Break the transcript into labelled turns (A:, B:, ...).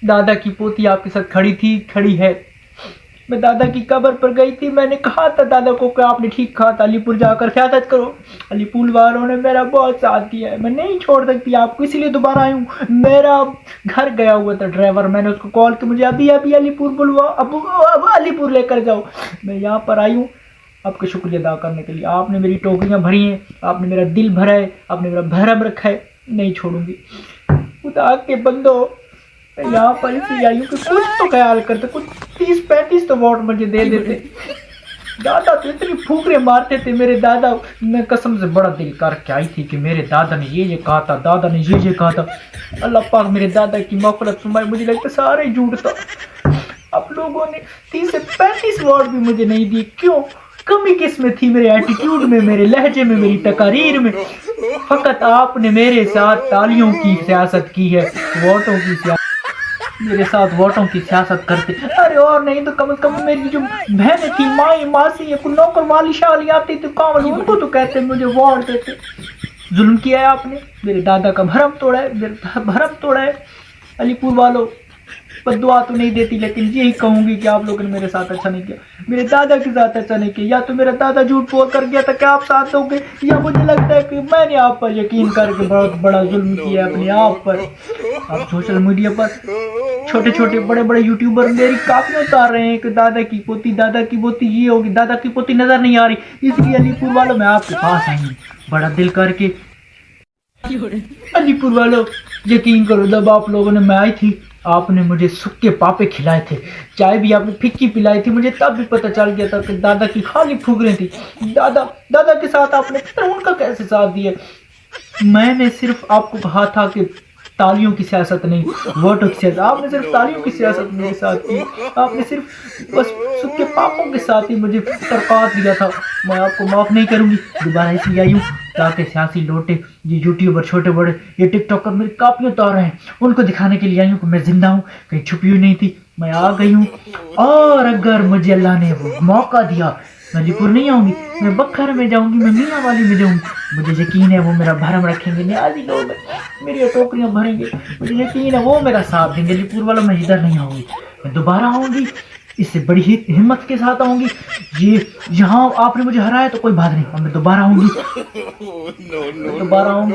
A: दादा की पोती आपके साथ खड़ी थी, खड़ी है। मैं दादा की कब्र पर गई थी, मैंने कहा था दादा को कि आपने ठीक कहा था, अलीपुर जाकर सियासत करो। अलीपुर वालों ने मेरा बहुत साथ दिया है, मैं नहीं छोड़ सकती आपको, इसीलिए दोबारा आई हूँ। मेरा घर गया हुआ था ड्राइवर, मैंने उसको कॉल किया, मुझे अभी अभी अलीपुर बुलवा, अब अलीपुर लेकर जाओ। मैं यहाँ पर आई हूँ आपका शुक्रिया अदा करने के लिए। आपने मेरी टोकरियाँ भरी हैं, आपने मेरा दिल भरा है, आपने मेरा भरम रखा है, नहीं छोड़ूंगी। खुदा के बंदो, मैं यहाँ पर इसलिए आई हूँ कि कुछ तो ख्याल करते, कुछ 30-35 तो वोट मुझे दे देते। दादा तो इतनी फूकरे मारते थे मेरे दादा, मैं कसम से बड़ा दिल करके आई थी कि मेरे दादा ने ये कहा था, दादा ने ये कहा था। अल्लाह पाक मेरे दादा की मग़फ़िरत फरमाए, मुझे लगता सारे झूठ था। आप लोगों ने 30 से 35 वोट भी मुझे नहीं दिए, क्यों? कमी किस में थी? मेरे एटीट्यूड में, मेरे लहजे में, मेरी तकारीर में। फकत आपने मेरे साथ तालियों की सियासत की है, वोटों की सियासत। मेरे साथ वोटों की सियासत करते, अरे और नहीं तो कम से कम मेरी जो बहनें थी, माई मासी या कोई नौकर वाली शाली आती थी काम वाली, उनको तो कहते मुझे वोट देते। जुल्म किया है आपने, मेरे दादा का भरम तोड़ा है, मेरा भरम तोड़ा है। अलीपुर वालों, बद्दुआ तो नहीं देती, लेकिन यही कहूंगी कि आप लोगों ने मेरे साथ अच्छा नहीं किया, मेरे दादा के साथ अच्छा नहीं किया। या तो मेरा दादा झूठ बोल कर गया था कि आप साथ दोगे, या मुझे लगता है कि मैंने आप पर यकीन करके बहुत बड़ा जुल्म किया अपने आप पर। आप सोशल मीडिया पर छोटे छोटे बड़े बड़े यूट्यूबर मेरी काफी उतार रहे हैं कि दादा की पोती ये होगी, दादा की पोती नजर नहीं आ रही, इसलिए अलीपुर वालों मैं आपके पास आई हूँ बड़ा दिल करके। अलीपुर वालों, यकीन करो, जब आप लोगों ने, मैं आई थी, आपने मुझे सूखे पापे खिलाए थे, चाय भी आपने फिक्की पिलाई थी, मुझे तब भी पता चल गया था कि दादा की खाली फुकरें थी। दादा के साथ आपने उनका कैसे साथ दिया? मैंने सिर्फ आपको कहा था कि तालियों की सियासत नहीं, वोटों की सियासत। आपने सिर्फ तालियों की सियासत मेरे साथ की, आपने सिर्फ बस सूखे पापों के साथ ही मुझे तरकात दिया था। मैं आपको माफ़ नहीं करूंगी, दोबारा इसलिए आई हूँ ताकि सियासी लोटे, ये यूट्यूबर छोटे बड़े, ये टिकटॉकर मेरी काफी उतार रहे हैं, उनको दिखाने के लिए आई हूँ कि मैं जिंदा हूँ, कहीं छुपी हुई नहीं थी, मैं आ गई हूँ। और अगर मुझे अल्लाह ने वो मौका दिया, मैं अलीपुर नहीं आऊंगी, मैं बखर में जाऊंगी, मैं मियाँ वाली में जाऊंगी। मुझे यकीन है वो मेरा भरम रखेंगे, न्याजी लोग मेरी टोकरियां भरेंगे, मुझे यकीन है वो मेरा साथ देंगे। अलीपुर वालों, मैं इधर नहीं आऊंगी, मैं दोबारा आऊंगी, इससे बड़ी हिम्मत के साथ आऊंगी। ये यहाँ आपने मुझे हराया तो कोई बात नहीं, मैं दोबारा आऊंगी, दोबारा आऊंगी।